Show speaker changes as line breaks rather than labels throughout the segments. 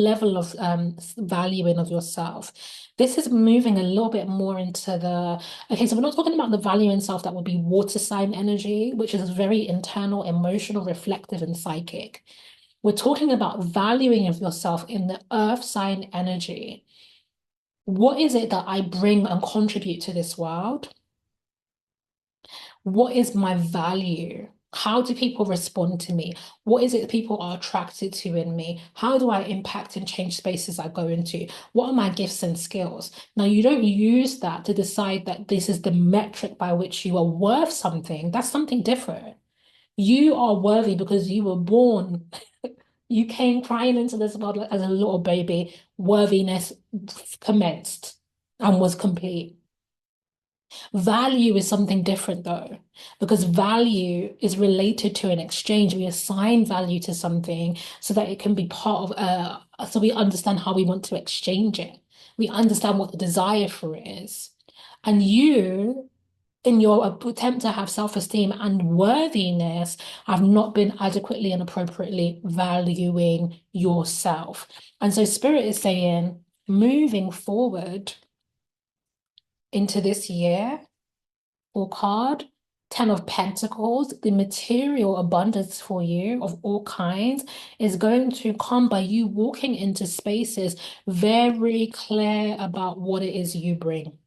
level of valuing of yourself. This is moving a little bit more into the, okay, so we're not talking about the value in self that would be water sign energy, which is very internal, emotional, reflective, and psychic. We're talking about valuing of yourself in the earth sign energy. What is it that I bring and contribute to this world? What is my value? How do people respond to me? What is it that people are attracted to in me? How do I impact and change spaces I go into? What are my gifts and skills? Now, you don't use that to decide that this is the metric by which you are worth something. That's something different. You are worthy because you were born. You came crying into this world as a little baby. Worthiness commenced and was complete. Value is something different though, because value is related to an exchange. We assign value to something so that it can be part of so we understand how we want to exchange it. We understand what the desire for it is. And you, in your attempt to have self-esteem and worthiness, have not been adequately and appropriately valuing yourself. And so Spirit is saying, moving forward into this year, or card, Ten of Pentacles, the material abundance for you of all kinds is going to come by you walking into spaces very clear about what it is you bring.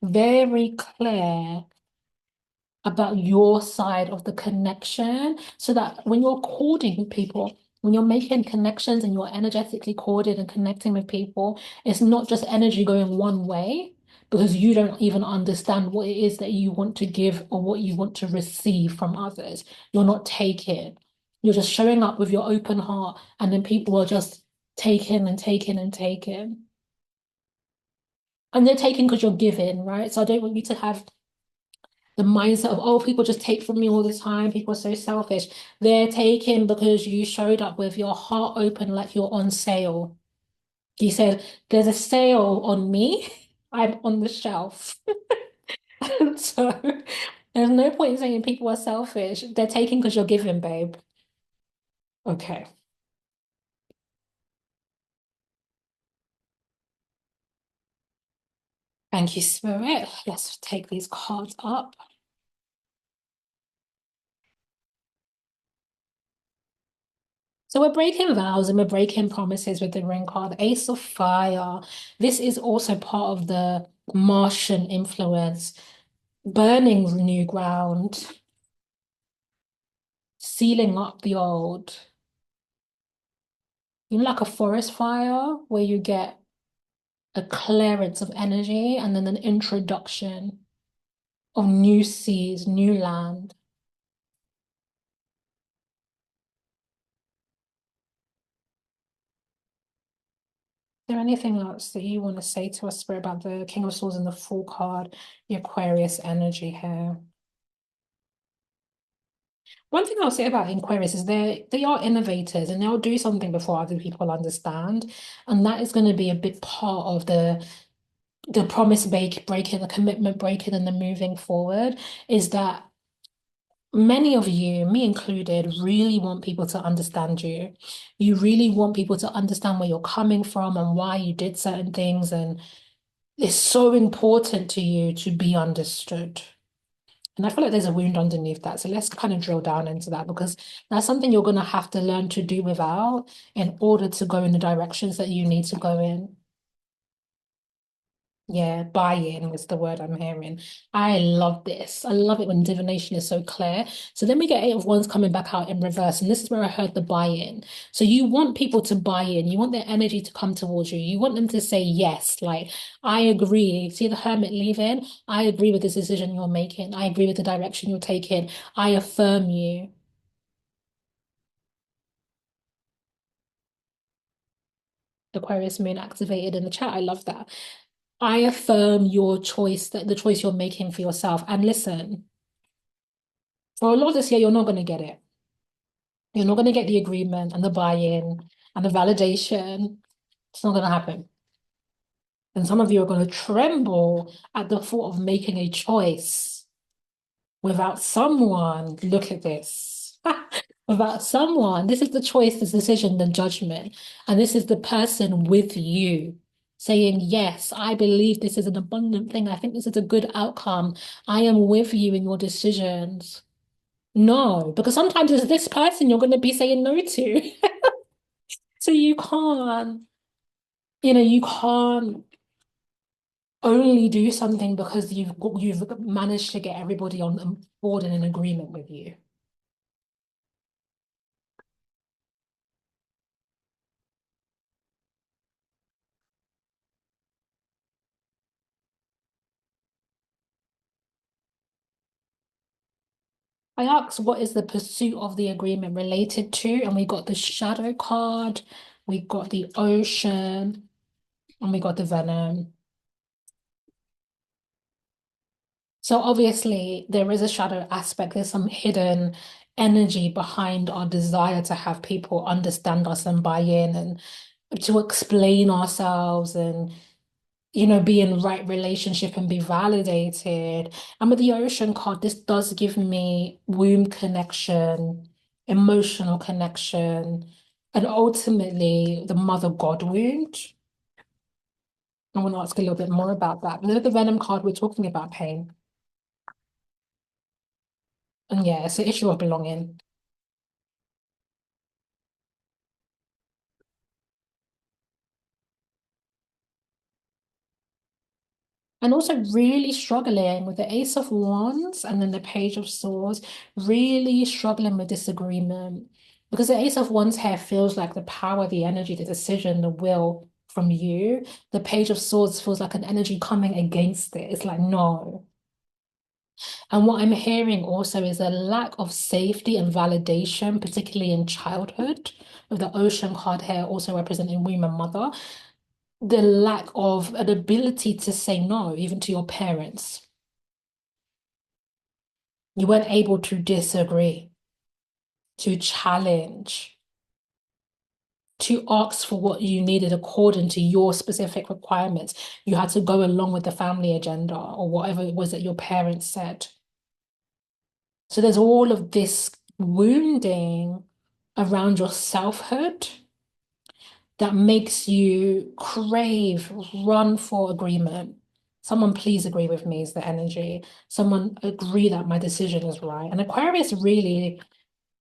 Very clear about your side of the connection so that when you're courting people, when you're making connections and you're energetically corded and connecting with people, it's not just energy going one way because you don't even understand what it is that you want to give or what you want to receive from others. You're not taking. You're just showing up with your open heart, and then people are just taking and taking and taking. And they're taking because you're giving, right? So I don't want you to have the mindset of, oh, people just take from me all the time. People are so selfish. They're taking because you showed up with your heart open like you're on sale. You said, there's a sale on me. I'm on the shelf. And so there's no point in saying people are selfish. They're taking because you're giving, babe. Okay. Thank you, Spirit. Let's take these cards up. So we're breaking vows and we're breaking promises with the ring card, Ace of Fire. This is also part of the Martian influence, burning new ground, sealing up the old. You know, like a forest fire where you get a clearance of energy and then an introduction of new seas, new land. Is there anything else that you want to say to us, Spirit, about the King of Swords and the Fool card, the Aquarius energy here? One thing I'll say about Aquarius is they are innovators and they'll do something before other people understand. And that is going to be a big part of the promise breaking, the commitment breaking, and the moving forward is that many of you, me included, really want people to understand you. You really want people to understand where you're coming from and why you did certain things. And it's so important to you to be understood. And I feel like there's a wound underneath that. So let's kind of drill down into that because that's something you're going to have to learn to do without in order to go in the directions that you need to go in. Yeah, buy-in is the word I'm hearing. I love this. I love it when divination is so clear. So then we get Eight of Wands coming back out in reverse, and this is where I heard the buy-in. So you want people to buy in. You want their energy to come towards you. You want them to say yes, like, I agree. See the Hermit leaving? I agree with this decision you're making. I agree with the direction you're taking. I affirm you. Aquarius moon activated in the chat. I love that. I affirm your choice, that the choice you're making for yourself. And listen, for a lot of this year, you're not going to get it. You're not going to get the agreement and the buy-in and the validation. It's not going to happen. And some of you are going to tremble at the thought of making a choice without someone. Look at this. about someone. This is the choice, the decision, the judgment. And this is the person with you saying, yes, I believe this is an abundant thing. I think this is a good outcome. I am with you in your decisions. No, because sometimes it's this person you're going to be saying no to. So you can't, you can't only do something because you've managed to get everybody on board and in agreement with you. I asked what is the pursuit of the agreement related to, and we got the shadow card, we got the ocean, and we got the venom. So obviously there is a shadow aspect. There's some hidden energy behind our desire to have people understand us and buy in and to explain ourselves and be in right relationship and be validated. And with the ocean card, this does give me womb connection, emotional connection, and ultimately the mother God wound. I want to ask a little bit more about that. But with the Venom card, we're talking about pain. And yeah, it's an issue of belonging. And also really struggling with the Ace of Wands and then the Page of Swords, really struggling with disagreement. Because the Ace of Wands here feels like the power, the energy, the decision, the will from you. The Page of Swords feels like an energy coming against it. It's like, no. And what I'm hearing also is a lack of safety and validation, particularly in childhood, with the Ocean card here also representing womb and mother. The lack of an ability to say no, even to your parents. You weren't able to disagree, to challenge, to ask for what you needed according to your specific requirements. You had to go along with the family agenda or whatever it was that your parents said. So there's all of this wounding around your selfhood that makes you crave, run for agreement. Someone please agree with me is the energy. Someone agree that my decision is right. And Aquarius really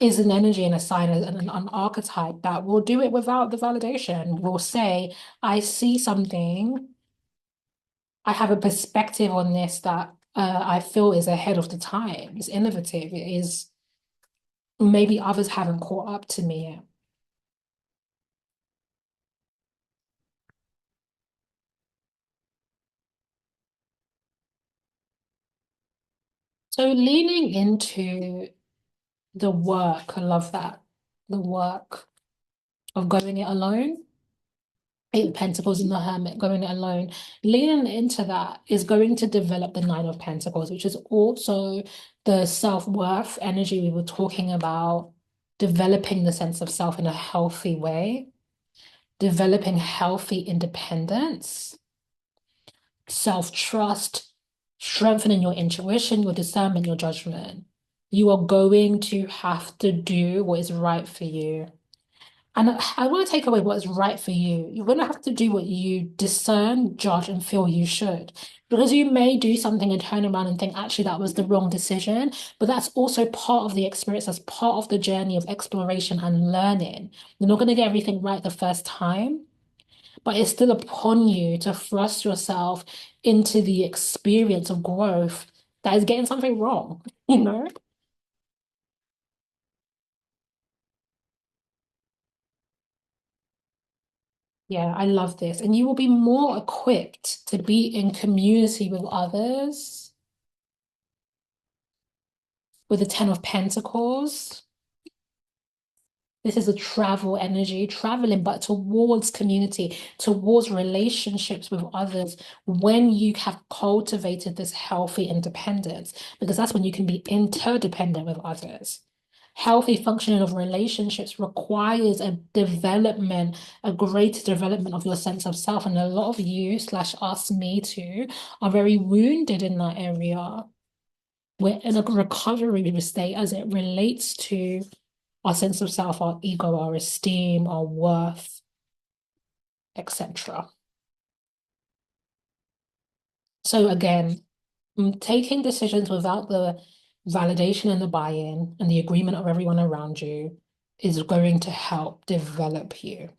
is an energy and a sign and an archetype that will do it without the validation. Will say, I see something, I have a perspective on this that I feel is ahead of the time. It's innovative. It is maybe others haven't caught up to me yet. So leaning into the work, I love that. The work of going it alone. Eight of Pentacles in the Hermit, going it alone. Leaning into that is going to develop the Nine of Pentacles, which is also the self-worth energy we were talking about, developing the sense of self in a healthy way, developing healthy independence, self-trust, strengthening your intuition, your discernment, your judgment. You are going to have to do what is right for you. And I want to take away what is right for you. You're going to have to do what you discern, judge, and feel you should. Because you may do something and turn around and think, actually, that was the wrong decision. But that's also part of the experience, that's part of the journey of exploration and learning. You're not going to get everything right the first time, but it's still upon you to thrust yourself into the experience of growth that is getting something wrong, you know? Yeah, I love this. And you will be more equipped to be in community with others with the Ten of Pentacles. This is a travel energy, traveling, but towards community, towards relationships with others when you have cultivated this healthy independence, because that's when you can be interdependent with others. Healthy functioning of relationships requires a development, a greater development of your sense of self. And a lot of you, slash us, me too, are very wounded in that area. We're in a recovery state as it relates to our sense of self, our ego, our esteem, our worth, etc. So again, taking decisions without the validation and the buy-in and the agreement of everyone around you is going to help develop you.